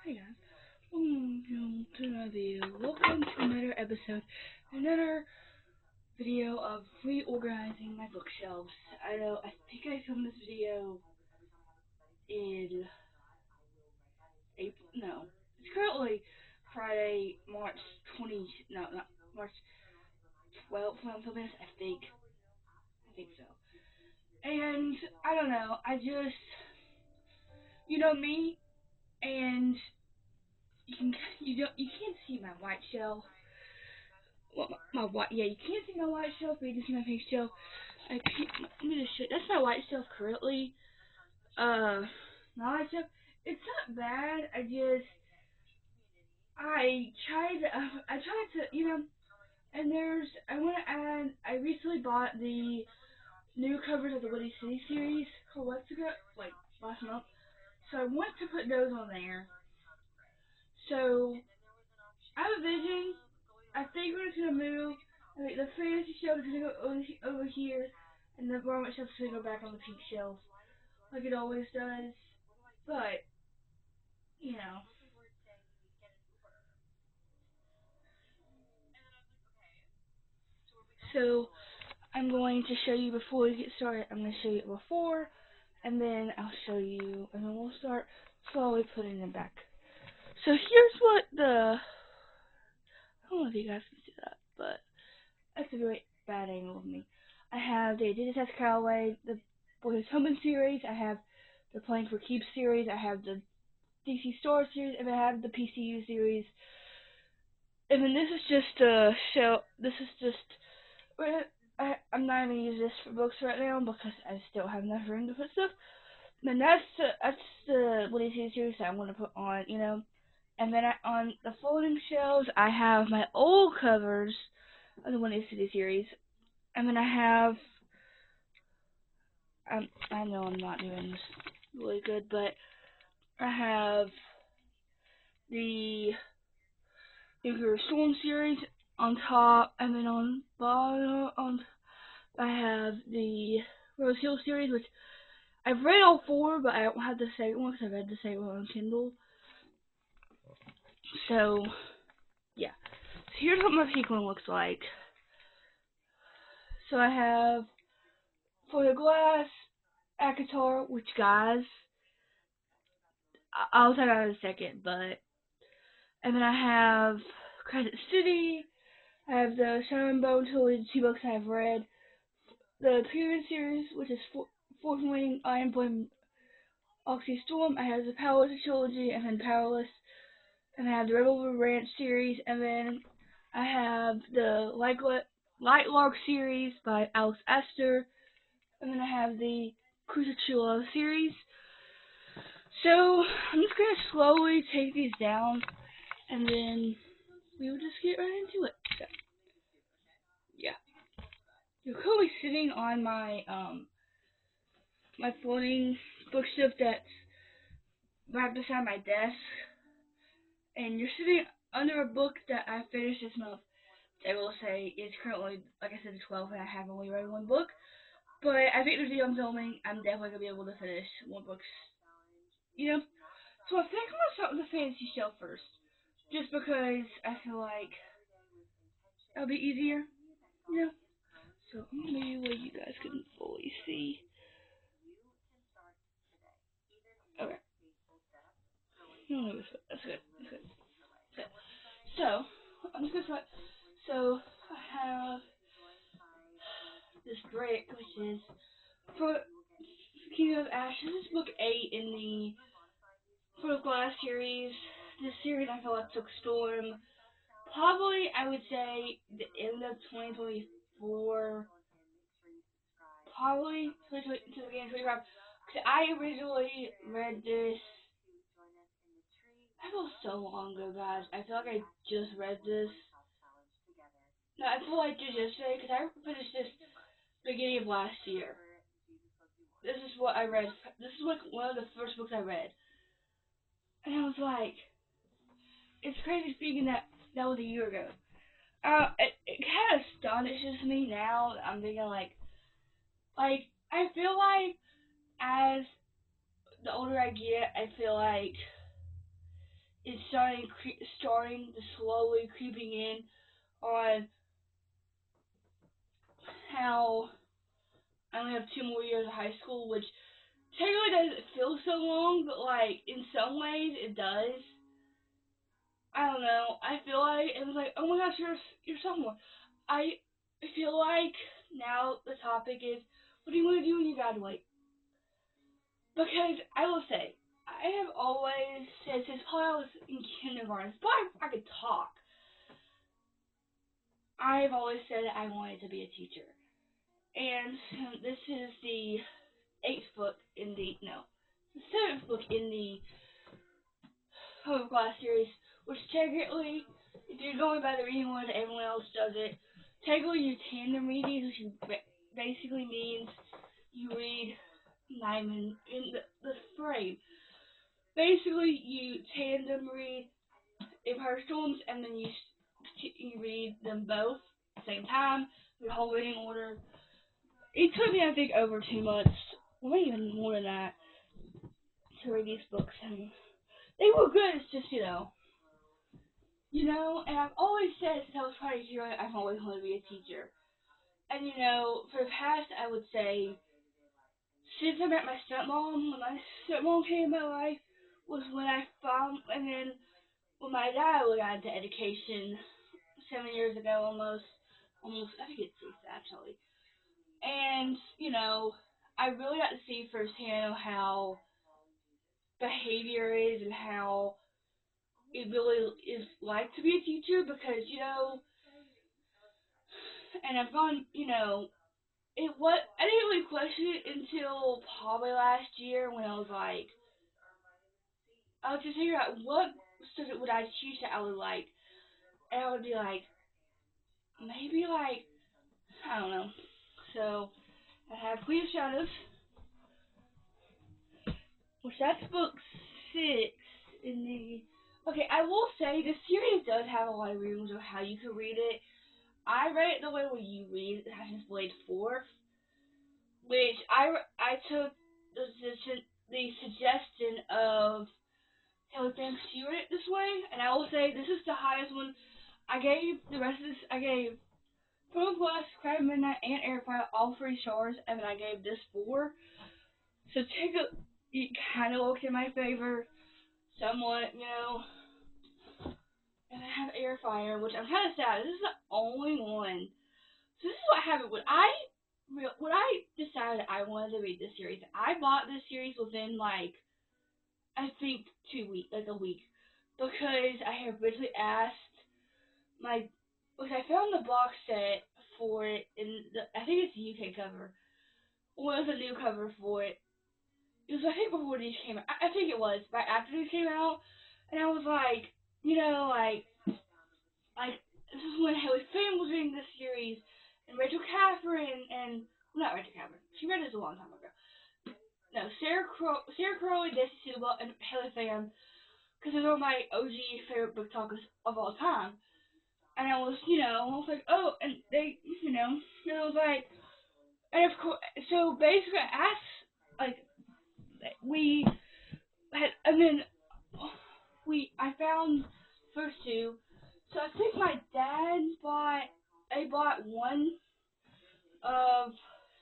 Hey guys, welcome to another video. Welcome to another episode, another video of reorganizing my bookshelves. I think I filmed this video in April. No, it's currently Friday, March 12th when I'm filming this. I think so. And I don't know. You know me, and you can't see my white shelf. Well, you can't see my white shelf, but you can see my pink shelf. Let me just show you. That's my white shelf currently. My white shelf, it's not bad. I tried to, and I recently bought the new covers of the Woody City series a couple months ago, like last month. So I want to put those on there. So I have a vision. I think we're just gonna move. I think the fantasy shelf is gonna go over here, and the garment shelf is gonna go back on the pink shelf, like it always does. But so I'm going to show you before we get started. I'm gonna show you before, and then I'll show you, and then we'll start slowly putting them back. So here's what I don't know if you guys can see that, but that's a very bad angle of me. I have the Jesus Callaway, the Boys Home series. I have the Playing for Keeps series. I have the DC Store series, and I have the PCU series. And then this is just a show. This is just. I'm not gonna use this for books right now because I still have enough room to put stuff. And that's the Woody City series that I'm gonna put on, And then on the folding shelves, I have my old covers of the Woody City series. And then I have. I know I'm not doing this really good, but I have the Nuclear Storm series on top, and then on bottom, I have the Rose Hill series, which I've read all four, but I don't have the second one because I read the second one on Kindle. So, yeah. So here's what my pink one looks like. So I have For the Glass, Akatar, which guys, I'll talk about in a second, and then I have Crescent City. I have the Shadow and Bone trilogy, 2 books I have read. The Pyramid series, which is Fourth Wing, Iron Flame, Oxy Storm. I have the Powerless trilogy, and then Powerless. And I have the Rebel Ranch series, and then I have the Lightlark series by Alice Astor. And then I have the Cruiser True Love series. So, I'm just going to slowly take these down, and then we will just get right into it. So, yeah. You're currently sitting on my my floating bookshelf that's right beside my desk, and you're sitting under a book that I finished this month. I will say it's currently, like I said, the 12th, and I have only read one book. But I think the video I'm filming, I'm definitely gonna be able to finish one book. So I think I'm gonna start with the fantasy shelf first, just because I feel like it'll be easier. So maybe where you guys can fully see. Okay. No, that's good. So, I'm just gonna start. So, I have this brick, which is for Kingdom of Ashes. This is book 8 in the For the Glass series. This series I feel like took Storm probably, I would say, the end of 2024. Probably to the beginning of 2025. Because I originally read this. I feel so long ago, guys. I feel like I just read this. No, I feel like just yesterday, because I finished this beginning of last year. This is what I read. This is like one of the first books I read. And I was like, it's crazy speaking that was a year ago. It kind of astonishes me now. I'm thinking like, I feel like as the older I get, I feel like it's starting to slowly creeping in on how I only have 2 more years of high school, which technically doesn't feel so long, but like in some ways it does. I don't know. I feel like it was like, oh my gosh, you're a sophomore. I feel like now the topic is, what do you want to do when you graduate? Because I will say, I have always said since probably I was in kindergarten, but I could talk. I've always said that I wanted to be a teacher, and this is the the seventh book in the Home Class series, which technically, if you're going by the reading order everyone else does it, technically you tandem read these, which basically means you read Nyman in the frame. Basically, you tandem read impersonal ones, and then you read them both at the same time, the whole reading order. It took me, I think, over 2 months, or maybe even more than that, to read these books, and they were good. It's just, and I've always said since I was trying to hear it, I've always wanted to be a teacher. And, for the past, I would say, since I met my stepmom, when my stepmom came in my life, was when I found, and then when my dad got into education 7 years ago almost, I think it's 6 actually. And, I really got to see firsthand how behavior is and how it really is like to be a teacher because, and I've gone, I didn't really question it until probably last year when I was like, I was just figuring out what subject would I teach that I would like. And I would be like, maybe like, I don't know. So, I have Queen of Shadows, which that's book 6 in the... Okay, I will say, the series does have a lot of rules of how you can read it. I read it the way where you read Assassin's Blade 4, which I took the suggestion of Taylor Fan Stewart this way, and I will say this is the highest one. I gave the rest of this, I gave Pro Plus, Crab Midnight, and Airfire all 3 stars, and then I gave this 4. So it kind of worked in my favor, somewhat, And I have Airfire, which I'm kind of sad. This is the only one. So this is what happened when I decided I wanted to read this series. I bought this series within I think 2 weeks, like a week, because I had originally asked because I found the box set for it I think it's the UK cover, or it was a new cover for it. It was, I think, before these came out. I think it was, right after these came out, and I was like, this is when Haley Finn was reading this series, and Rachel Catherine, and, well, not Rachel Catherine, she read this a long time ago. No, Sarah Crowley, Daisy Silva, and Haley Finn, because those are my OG favorite book talkers of all time. And I was, like, oh, and they, and I was like, and of course, so basically, we had, and then I found first 2. So I think my dad bought one of,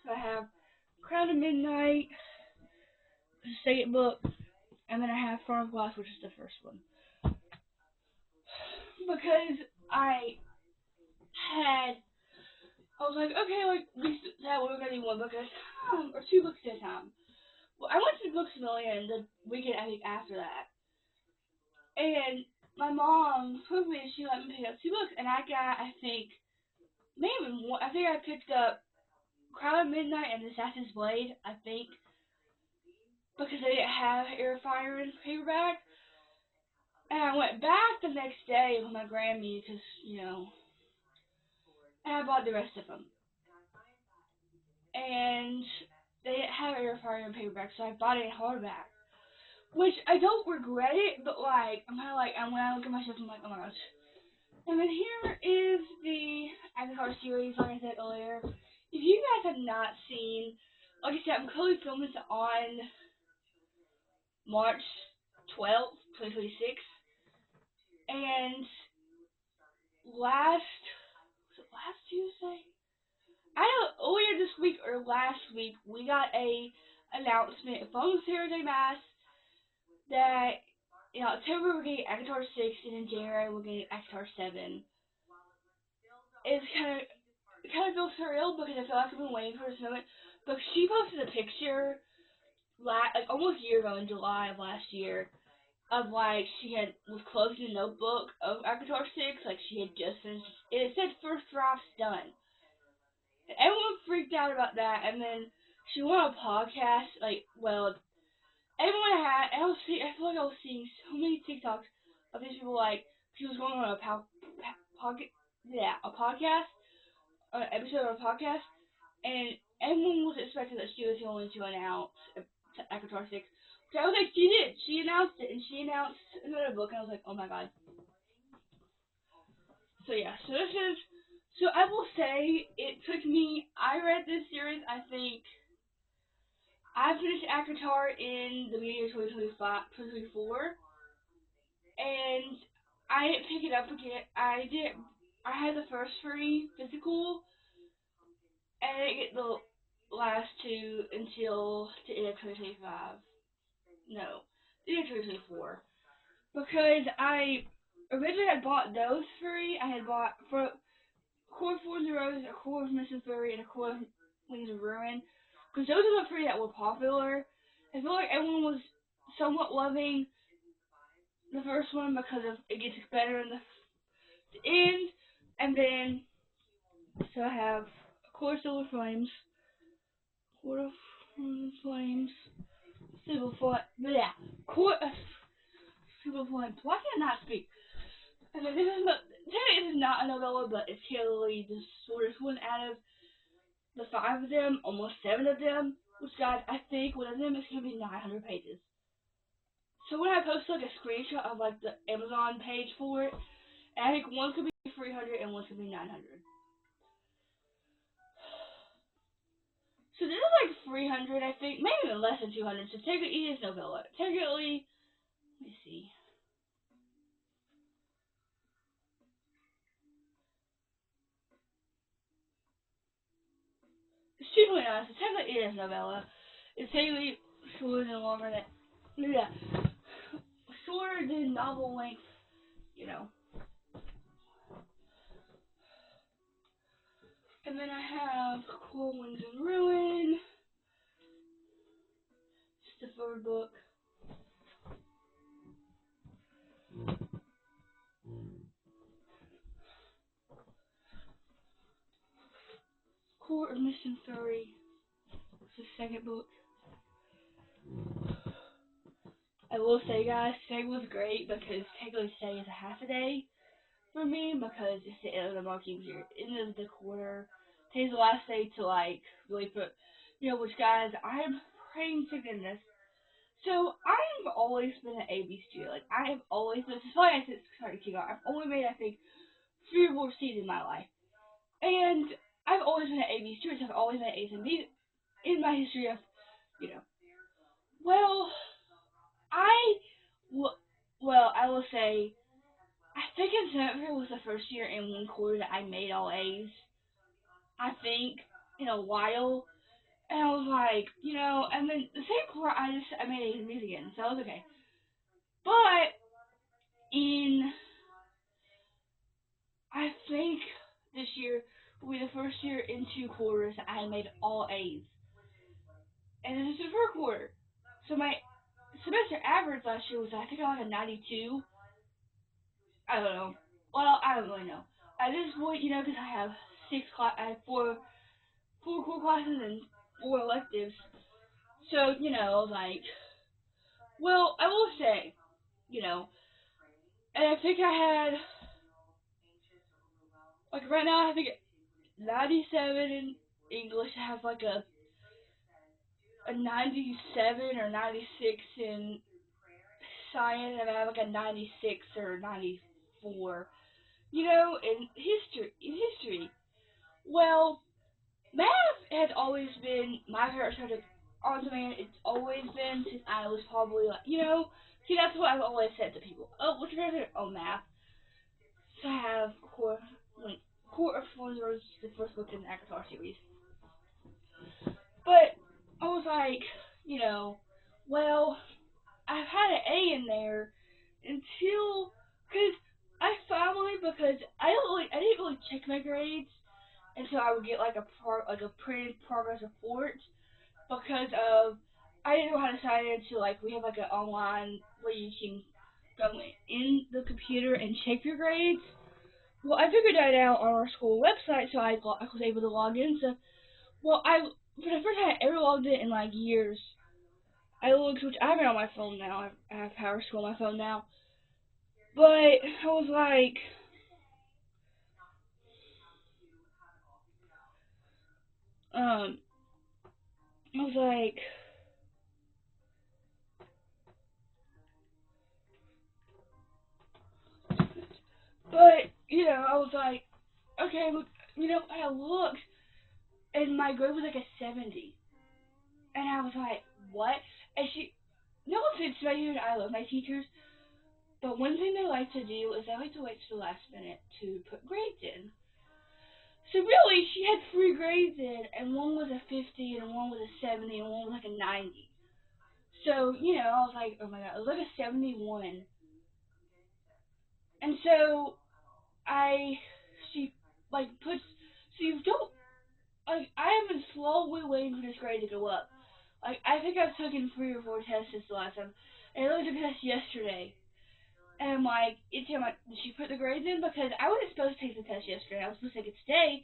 I have Crown of Midnight, the second book, and then I have Farm of Glass, which is the first one. Because I was like, okay, we said we were going to do one book at a time, or 2 books at a time. Well, I went to Books A Million the weekend, I think, after that. And my mom proved me, she let me pick up 2 books, and I got, I think, maybe one, I think I picked up Crown of Midnight and Assassin's Blade, I think, because they didn't have Airfire in paperback. And I went back the next day with my Grammy, because, and I bought the rest of them. And they didn't have Airfire in paperback, so I bought it in hardback. Which, I don't regret it, but, I'm kind of and when I look at myself, I'm like, oh my gosh. And then here is the Avatar series, like I said earlier. If you guys have not seen, like I said, I'm currently filming this on March 12th, 2026. And last Tuesday, I don't earlier this week or last week, we got a announcement from Sarah J. Maas that in October we're getting Avatar 6 and in January we're getting Avatar 7. It's kind of feels surreal because I feel like I've been waiting for this moment. But she posted a picture like almost a year ago in July of last year of like she was closing a notebook of Avatar 6, like she had just finished. It said first draft's done. And everyone freaked out about that, and then she went on a podcast, everyone had, and I feel like I was seeing so many TikToks of these people, like, she was going on a podcast, an episode of a podcast, and everyone was expecting that she was going to announce Avatar 6. So I was like, she did. She announced it, and she announced another book, and I was like, oh my god. So yeah, so I will say, it took me, I read this series, I think, I finished Akatar in the beginning of 2024, and I didn't pick it up again. I had the first three physical, and I didn't get the last two until the end of 2025. No, the end of 2024. Because I originally had bought those three. I had bought for Core of Forms and Roses, a Core of Mist and Fury, and a Core of Wings of Ruin. Because those are the three that were popular. I feel like everyone was somewhat loving the first one because of it gets better in the end. And then, so I have a Core of Silver Flames, Core of Flames, Silver Flame, yeah, Core of Silver Flames. Why can I not speak? And then this is not a novella, but it's clearly the shortest one out of the 5 of them, almost 7 of them, which guys, I think one of them is going to be 900 pages. So when I post like a screenshot of like the Amazon page for it, and I think one could be 300 and one could be 900. So this is like 300, I think, maybe even less than 200. So technically it is novella. Technically, let me see. It's 2.9, so technically it is novella. It's technically shorter than longer than, yeah, shorter than novel length, you know. And then I have Cool Wings and Ruin. It's the third book. Court of Mist and Fury. It's the second book. I will say, guys, today was great because technically today is a half a day for me because it's the end of the marketing year, end of the quarter. Today's the last day to like really put, which guys, I'm praying to goodness. So I've always been an AB student. Like I have always been. This is why I said sorry to God. I've only made I think 3 or 4 C's in my life, and I've always been an AB student. So I've always been A's and B's in my history of, you know. Well, I, I will say, I think in seventh grade was the first year in one quarter that I made all A's. I think in a while, and I was like, and then the same quarter I made A's and B's again, so I was okay. But in, I think this year will be the first year in 2 quarters that I made all A's, and this is the first quarter. So my semester average last year was I think like a 92. I don't know. Well, I don't really know. At this point, because I have I have four core classes and 4 electives. So, like, well, I will say, and I think I had, like, right now I think 97 in English. I have like a 97 or 96 in science, and I have like a 96 or 94. In history. Well, math has always been my favorite subject on demand. It's always been since I was probably like, see, that's what I've always said to people. Oh, what's your favorite? Oh, math. So I have Court of Thorns was the first book in the Avatar series. But I was like, you know, well, I've had an A in there until, because I didn't really check my grades until I would get like a printed progress report because of I didn't know how to sign in, so like we have like an online where you can go in the computer and check your grades. Well, I figured that out on our school website, so I was able to log in. So, well, for the first time I ever logged in like years, I looked, which I have it on my phone now. I have Power School on my phone now, but I was like, um, I was like, but I was like, okay, look, I looked, and my grade was like a 70, and I was like, what? And no offense to my teachers, I love my teachers, but one thing they like to do is they like to wait to the last minute to put grades in. So really, she had 3 grades in, and one was a 50, and one was a 70, and one was like a 90. So, I was like, oh my god, it was like a 71. And so, she, like, so you don't, like, I have been slowly waiting for this grade to go up. Like, I think I've taken 3 or 4 tests since the last time, and I took a test yesterday. And I'm like, did she put the grades in? Because I wasn't supposed to take the test yesterday. I was supposed to take it today,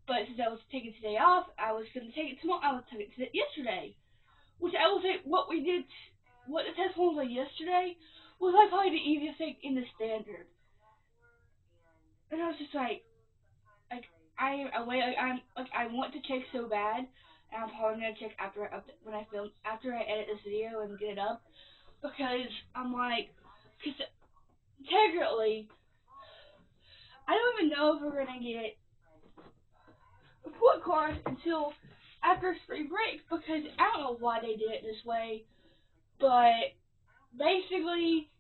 but since I was taking today off, I was going to take it tomorrow. I was taking it yesterday. Which I will say, what the test was like yesterday, was like probably the easiest thing in the standard. And I was just like I want to check so bad, and I'm probably gonna check after I edit this video and get it up, because I'm like, because technically, I don't even know if we're gonna get report cards until after spring break, because I don't know why they did it this way, but basically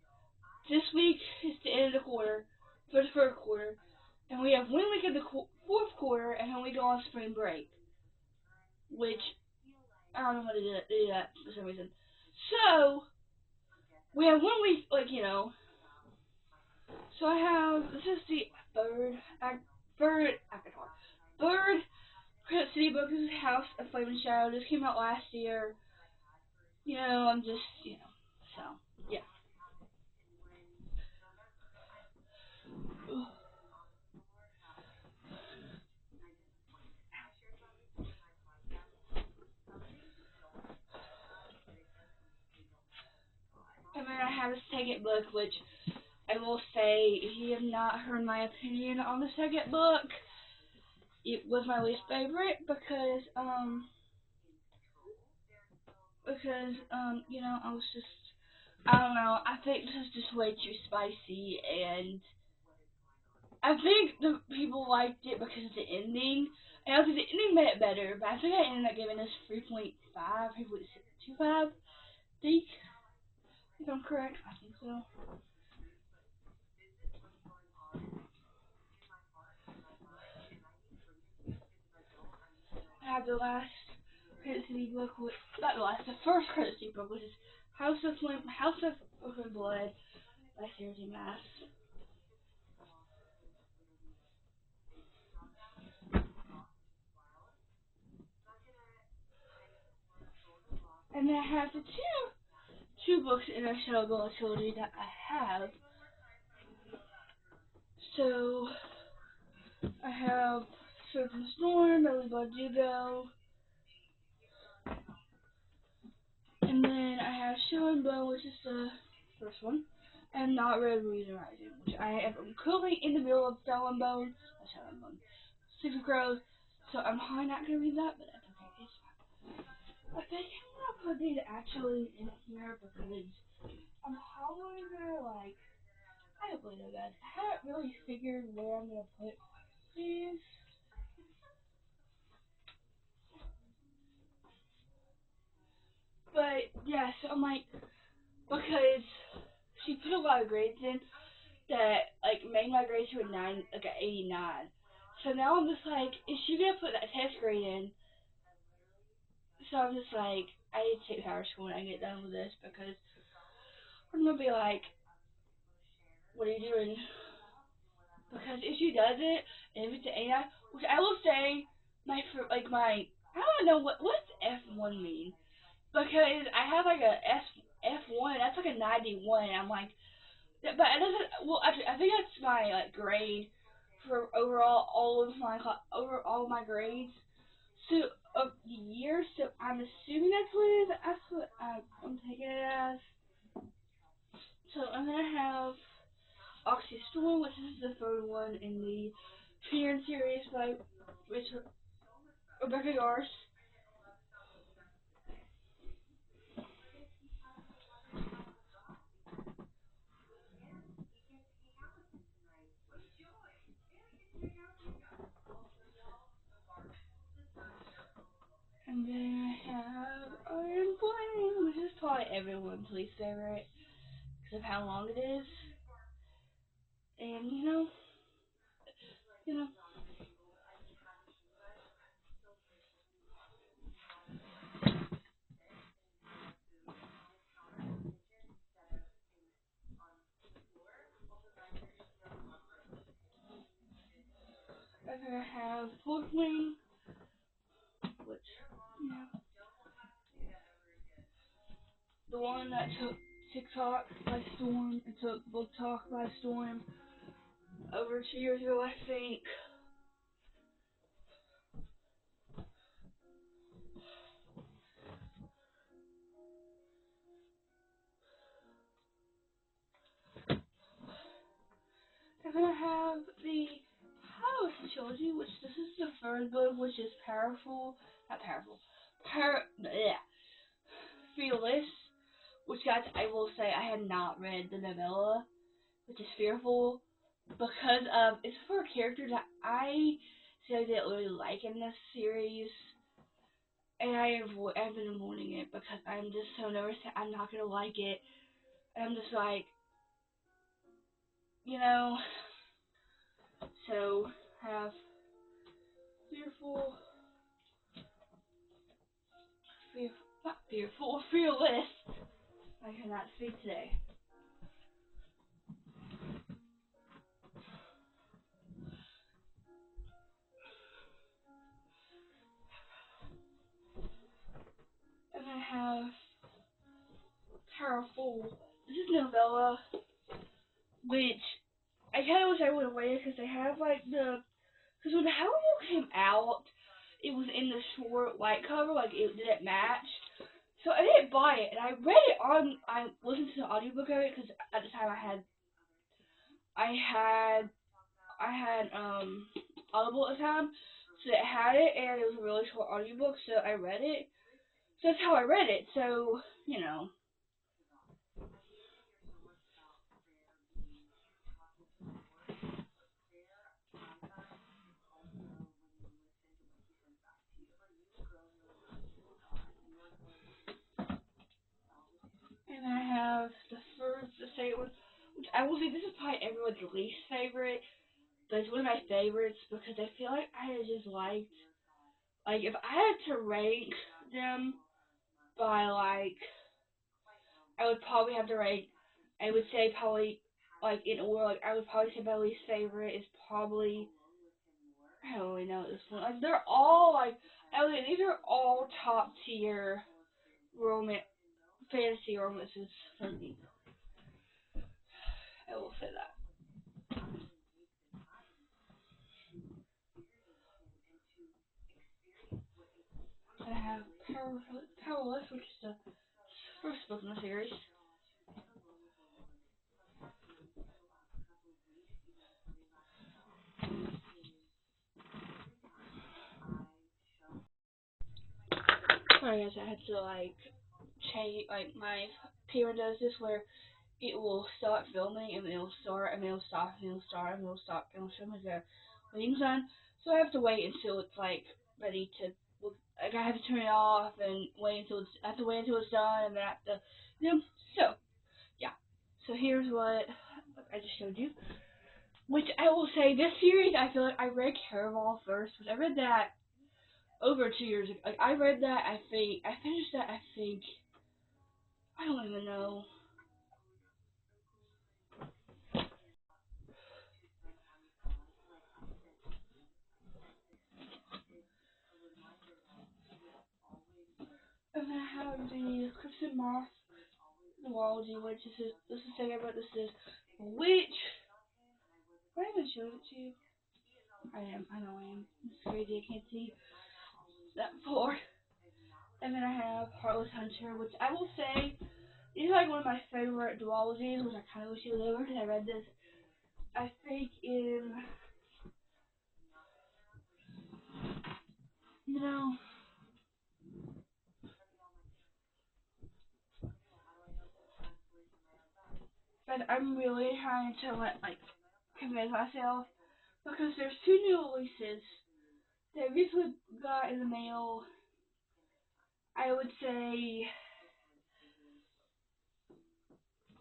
this week is the end of the quarter for the third quarter, and we have 1 week of the fourth quarter, and then we go on spring break, which I don't know how to do that for some reason. So we have 1 week, So I have this is the third Credit City book. This is House of Flame and Shadow. This came out last year. I'm just so yeah. And then I have a second book, which I will say, if you have not heard my opinion on the second book, it was my least favorite because I was just, I don't know, I think this is just way too spicy, and I think the people liked it because of the ending, and I think the ending made it better, but I think I ended up giving this 3.5, 3.25, think, if I'm correct, I think so. I have the last Credit City book, not the last, the first Credit City book, which is House of Open Blood by Sarah J. Maas. And then I have the two books in our Shadow Ball trilogy that I have. So I have Sword from the Storm by Lee Bardugo, and then I have Shadow and Bone, which is the first one, and Not Red Rubies Rising, which I'm currently in the middle of Shadow and Bone, Six of Crows. So I'm probably not gonna read that, but that's okay. It's fine. I think I'm gonna put these actually in here because I'm probably gonna I don't really know, guys. I haven't really figured where I'm gonna put these. But yeah, so I'm like, because she put a lot of grades in, that like made my grades to a 89. So now I'm just like, is she gonna put that test grade in? So I'm just like, I need to take power school when I get done with this because I'm gonna be like, what are you doing? Because if she does it, and if it's an 89, which I will say, I don't know what's F1 mean, because I have like a F1, that's like a 91. I'm like, but it doesn't. Well, actually, I think that's my like grade for overall over all my grades. So of the year, so I'm assuming that's what it is. That's what I'm taking it as. So I'm gonna have Oxy Storm, which is the third one in the Fear series by Rebecca Yarros. And then I have Iron Flame, which is probably everyone's least favorite because of how long it is. And you know. And then I have Wolfwing, which, you know, the one that took TikTok by storm and took Book Talk by storm over 2 years ago, I think. And then I have the House Trilogy, which this is the third book, which is not powerful, fearless. Which, guys, I will say I have not read the novella, which is Fearful, because it's for a character that I didn't really like in this series, and I've been avoiding it because I'm just so nervous that I'm not gonna like it, and I'm just like, you know, so have not fearful, fearless. I cannot speak today. And I have Powerful. This is novella, which I kind of wish I would have waited because they have like because when the Halloween came out, it was in the short white cover, like it didn't match. So I didn't buy it, and I read it I listened to the audiobook of it because at the time I had Audible at the time, so it had it, and it was a really short audiobook, so I read it. So that's how I read it. So you know. And I have the second one, which I will say this is probably everyone's least favorite, but it's one of my favorites because I feel like I just like if I had to rank them by I would probably have to rank. I would say probably like in order. Like I would probably say my least favorite is probably I don't really know at this point. Like they're all I would say these are all top tier romance fantasy romances for me. I will say that. I have Powerless, which is the first book in the series. Sorry guys, I had to change my parent does this where it will start filming and then it'll start and then it'll stop and it'll start and it'll stop and it'll show me the waiting sign. So I have to wait until it's ready to I have to turn it off and I have to wait until it's done and then I have to so yeah. So here's what I just showed you. Which I will say, this series, I feel like I read Caraval first, which I read that over 2 years ago. Like, I read that, I finished that, I don't even know. And then I have the Crimson Moth duology, which this is the thing about this is, which, am I even showing it to you? I know I am. It's crazy, I can't see that far. And then I have Heartless Hunter, which I will say is like one of my favorite duologies, which I kind of wish it was over because I read this, I think, in, you know, but I'm really trying to convince myself because there's 2 new releases that I recently got in the mail. I would say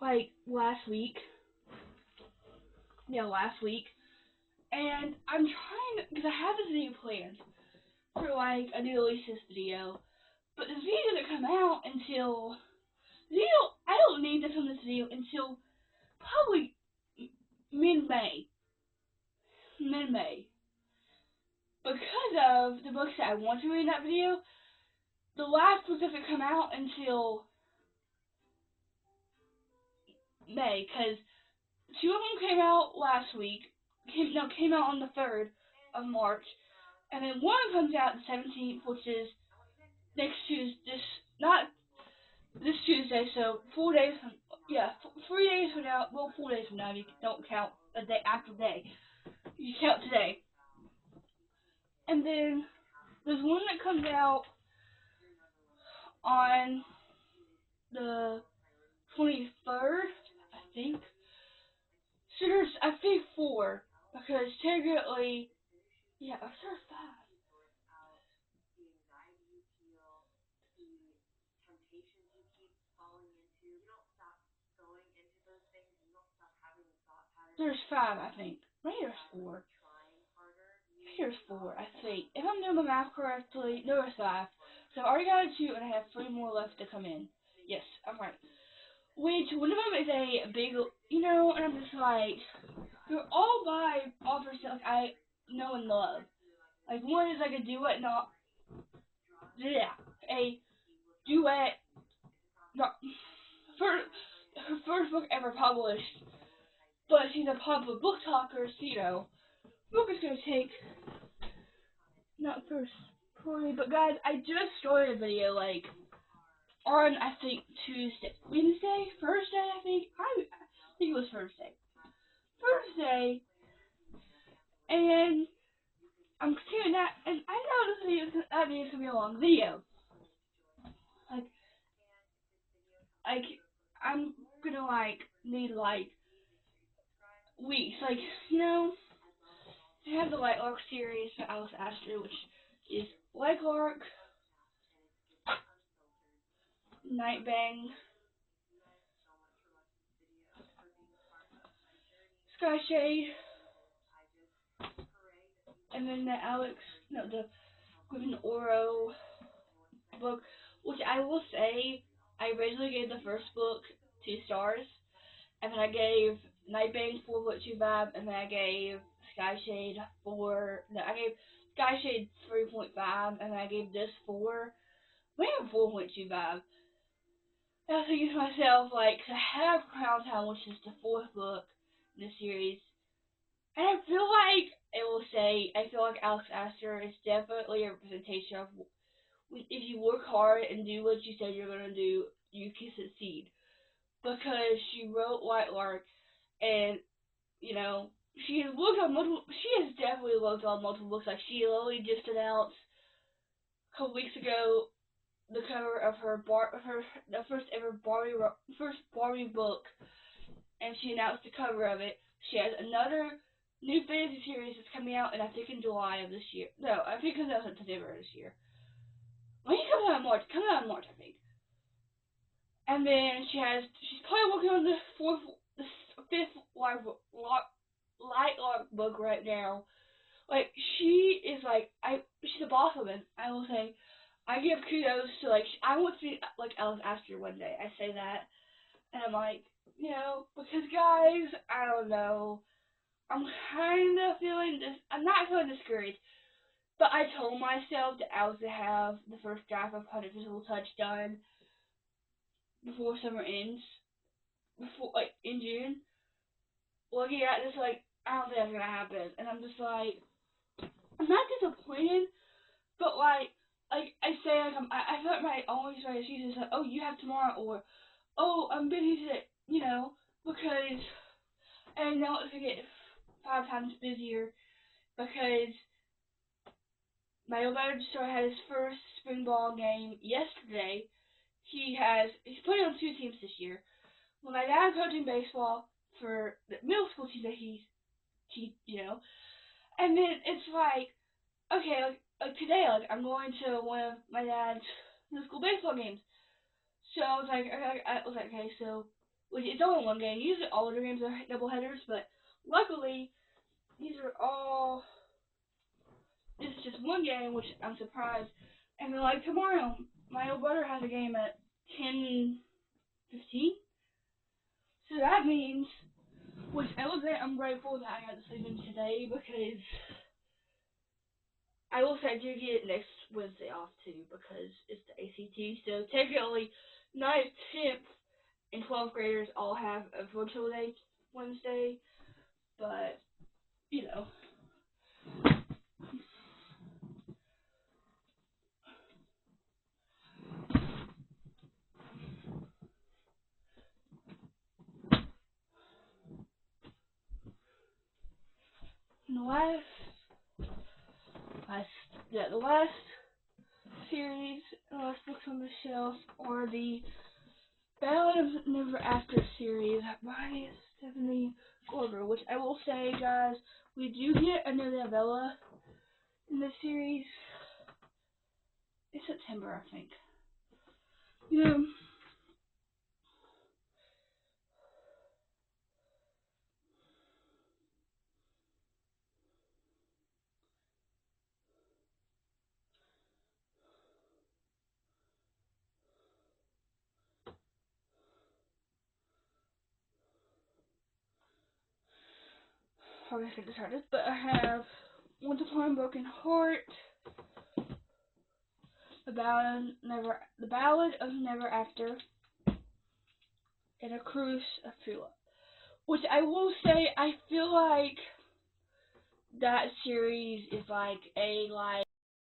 like last week. Yeah, last week. And I'm trying because I have this video planned for like a new releases video, but this video doesn't come out until I don't need to film this video until probably mid-May. Mid-May. Because of the books that I want to read in that video, the last book doesn't come out until May, because 2 of them came out last week. Came out on the 3rd of March, and then one comes out the 17th, which is next Tuesday. Not this Tuesday, so 4 days from, 3 days from now. Well, 4 days from now. You don't count a day after day. You count today. And then there's one that comes out on the 23rd, I think. So there's, I think, 4, because technically, yeah, there's 5. There's 5, I think. Maybe there's 4. Here's 4, I think. If I'm doing my math correctly, no, there's 5. So I already got 2, and I have 3 more left to come in. Yes, I'm right. Which, one of them is a big, and I'm just like, they're all by authors that, like, I know and love. Like, one is, like, a duet, a duet, her first book ever published, but she's a popular book talker, so, book is gonna take, not first, probably, but guys, I just started a video, like, on, I think, Thursday, I think it was Thursday, and I'm continuing that, and I know that video is gonna be a long video, like, I'm gonna, need, weeks, I have the Light Arc series for Alice Astor, which is Light Arc, Night Bang, Sky Shade, and then the Griffin Oro book, which I will say, I originally gave the first book 2 stars, and then I gave Night Bang 4.25, and then I gave Sky Shade 3.5, and then I gave this 4, maybe 4.25. I was thinking to myself, cause I have Crown Town, which is the 4th book in the series, and I feel like Alex Astor is definitely a representation of, if you work hard and do what you said you're gonna do, you can succeed. Because she wrote White Lark, and she has definitely worked on multiple books. Like, she literally just announced a couple weeks ago the cover of the first ever Barbie book, and she announced the cover of it. She has another new fantasy series that's coming out, and I think in July of this year. No, I think it comes out in September this year. When it comes out in March, I think. And then she's probably working on the 5th live book right now. Like, she is like, she's a boss woman. I will say, I give kudos to, like, I want to be like Alice Astor one day. I say that, and I'm like, because guys, I don't know, I'm kind of feeling this. I'm not feeling discouraged, but I told myself that I was to have the first draft of 100 Physical Touch done before summer ends, before like in June. Looking at this, like, I don't think that's gonna happen, and I'm just like, I'm not disappointed, but like I say, like, I feel like my always my excuse is like, oh, you have tomorrow, or oh, I'm busy today, because I know it's gonna get 5 times busier because my older brother just had his first spring ball game yesterday. He's playing on 2 teams this year. Well, my dad's coaching baseball for the middle school team that he and then it's like, okay, like today, like, I'm going to one of my dad's middle school baseball games. So I was like, okay, so it's only one game. Usually all of the games are double headers, but luckily these are all. This is just one game, which I'm surprised. And then, like, tomorrow, my old brother has a game at 10:15. So that means, which I will say, I'm grateful that I got to sleep in today, because I will say I do get next Wednesday off too, because it's the ACT. So technically, 9th, 10th, and 12th graders all have a virtual day Wednesday, but the last series, last books on the shelf are the Ballad of Never After series by Stephanie Gorber, which I will say, guys, we do get a new novella in the series. It's September, I think. Probably going to start this, but I have Once Upon a Broken Heart, The Ballad of Never After, and A Cruise of True Love. Which I will say, I feel like that series is like